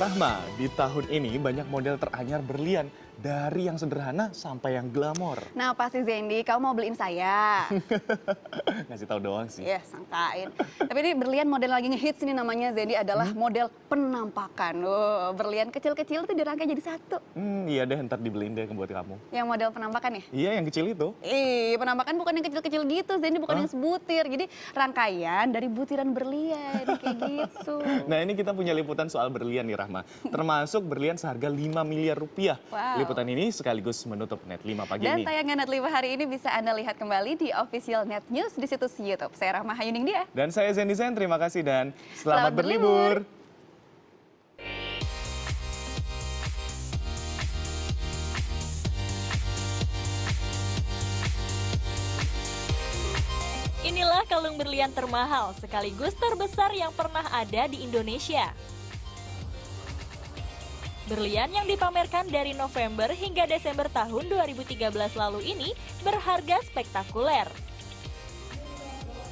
Rahma, di tahun ini banyak model teranyar berlian. Dari yang sederhana sampai yang glamor. Nah pasti Zendi, kamu mau beliin saya. Ngasih tahu doang sih. Ya sangkain. Tapi ini berlian model lagi ngehits ini namanya Zendi adalah model penampakan. Berlian kecil-kecil itu dirangkai jadi satu. Iya deh, ntar dibeliin deh buat kamu. Yang model penampakan ya? Iya, yang kecil itu. Penampakan bukan yang kecil-kecil gitu, Zendi bukan yang sebutir. Jadi rangkaian dari butiran berlian kayak gitu. Nah ini kita punya liputan soal berlian nih Rahma. Termasuk berlian seharga 5 miliar rupiah. Wow. Liputan ini sekaligus menutup Net 5 pagi Dan ini. tayangan Net 5 hari ini bisa Anda lihat kembali di official Net News di situs YouTube. Saya Rahma Hayuning dia. Dan saya Zendi Zen, terima kasih dan selamat berlibur. Inilah kalung berlian termahal sekaligus terbesar yang pernah ada di Indonesia. Berlian yang dipamerkan dari November hingga Desember tahun 2013 lalu ini berharga spektakuler.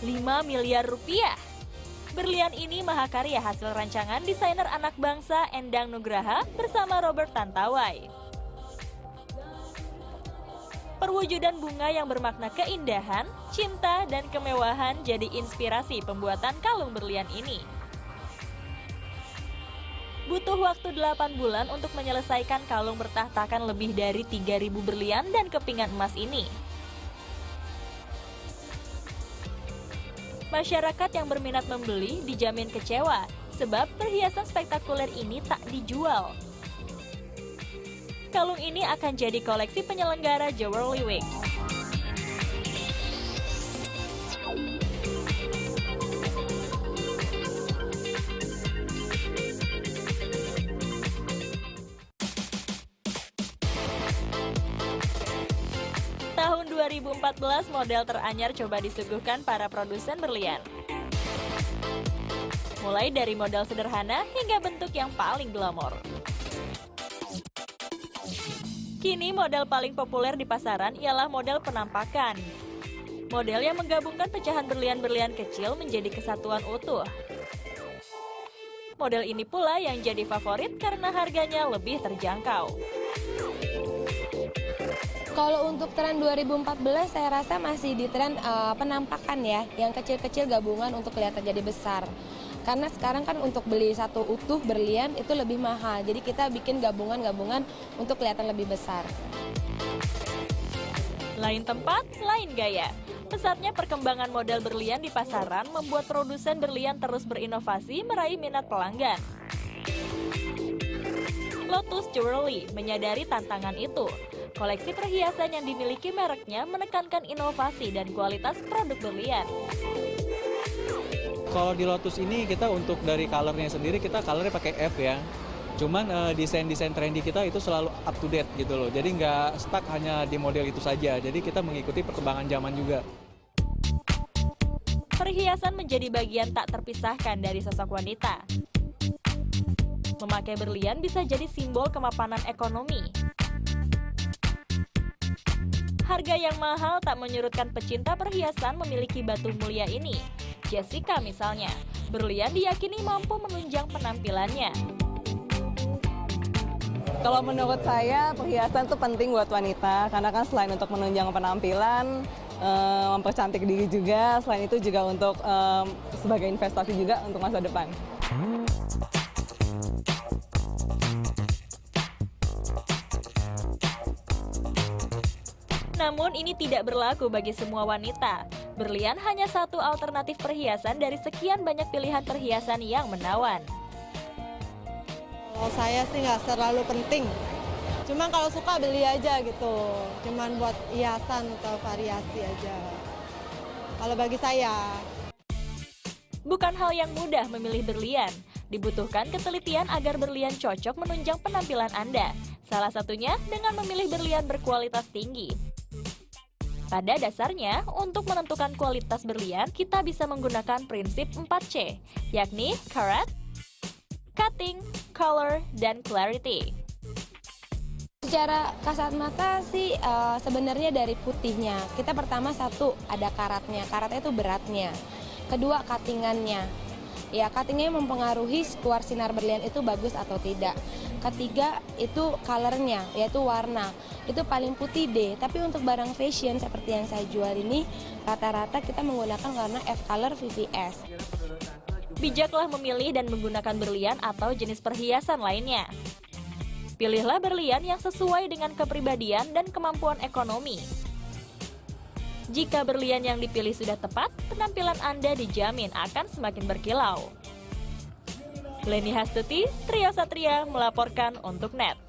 5 miliar rupiah. Berlian ini mahakarya hasil rancangan desainer anak bangsa Endang Nugraha bersama Robert Tantawai. Perwujudan bunga yang bermakna keindahan, cinta, dan kemewahan jadi inspirasi pembuatan kalung berlian ini. Butuh waktu 8 bulan untuk menyelesaikan kalung bertahtakan lebih dari 3.000 berlian dan kepingan emas ini. Masyarakat yang berminat membeli dijamin kecewa, sebab perhiasan spektakuler ini tak dijual. Kalung ini akan jadi koleksi penyelenggara Jewelry Week. Tahun 2014 model teranyar coba disuguhkan para produsen berlian. Mulai dari model sederhana hingga bentuk yang paling glamor. Kini model paling populer di pasaran ialah model penampakan. Model yang menggabungkan pecahan berlian-berlian kecil menjadi kesatuan utuh. Model ini pula yang jadi favorit karena harganya lebih terjangkau. Kalau untuk tren 2014 saya rasa masih di tren penampakan ya, yang kecil-kecil gabungan untuk kelihatan jadi besar. Karena sekarang kan untuk beli satu utuh berlian itu lebih mahal, jadi kita bikin gabungan-gabungan untuk kelihatan lebih besar. Lain tempat, lain gaya. Pesatnya perkembangan model berlian di pasaran membuat produsen berlian terus berinovasi meraih minat pelanggan. Lotus Jewelry menyadari tantangan itu. Koleksi perhiasan yang dimiliki mereknya menekankan inovasi dan kualitas produk berlian. Kalau di Lotus ini kita untuk dari colornya sendiri kita colornya pakai F ya. Cuman desain-desain trendy kita itu selalu up to date gitu loh. Jadi nggak stuck hanya di model itu saja. Jadi kita mengikuti perkembangan zaman juga. Perhiasan menjadi bagian tak terpisahkan dari sosok wanita. Memakai berlian bisa jadi simbol kemapanan ekonomi. Harga yang mahal tak menyurutkan pecinta perhiasan memiliki batu mulia ini. Jessica misalnya, berlian diyakini mampu menunjang penampilannya. Kalau menurut saya perhiasan itu penting buat wanita karena kan selain untuk menunjang penampilan, mempercantik diri juga, selain itu juga untuk sebagai investasi juga untuk masa depan. Namun ini tidak berlaku bagi semua wanita. Berlian hanya satu alternatif perhiasan dari sekian banyak pilihan perhiasan yang menawan. Kalau saya sih nggak terlalu penting. Cuman kalau suka beli aja gitu. Cuman buat hiasan atau variasi aja. Kalau bagi saya. Bukan hal yang mudah memilih berlian. Dibutuhkan ketelitian agar berlian cocok menunjang penampilan Anda. Salah satunya dengan memilih berlian berkualitas tinggi. Pada dasarnya, untuk menentukan kualitas berlian, kita bisa menggunakan prinsip 4C, yakni carat, cutting, color, dan clarity. Secara kasat mata sih sebenarnya dari putihnya. Kita pertama satu ada karatnya. Karatnya itu beratnya. Kedua cuttingannya. Ya, cuttingnya mempengaruhi keluar sinar berlian itu bagus atau tidak. Ketiga, itu colornya, yaitu warna. Itu paling putih D, tapi untuk barang fashion seperti yang saya jual ini, rata-rata kita menggunakan warna F-Color VVS. Bijaklah memilih dan menggunakan berlian atau jenis perhiasan lainnya. Pilihlah berlian yang sesuai dengan kepribadian dan kemampuan ekonomi. Jika berlian yang dipilih sudah tepat, penampilan Anda dijamin akan semakin berkilau. Leni Hastuti, Trio Satria melaporkan untuk NET.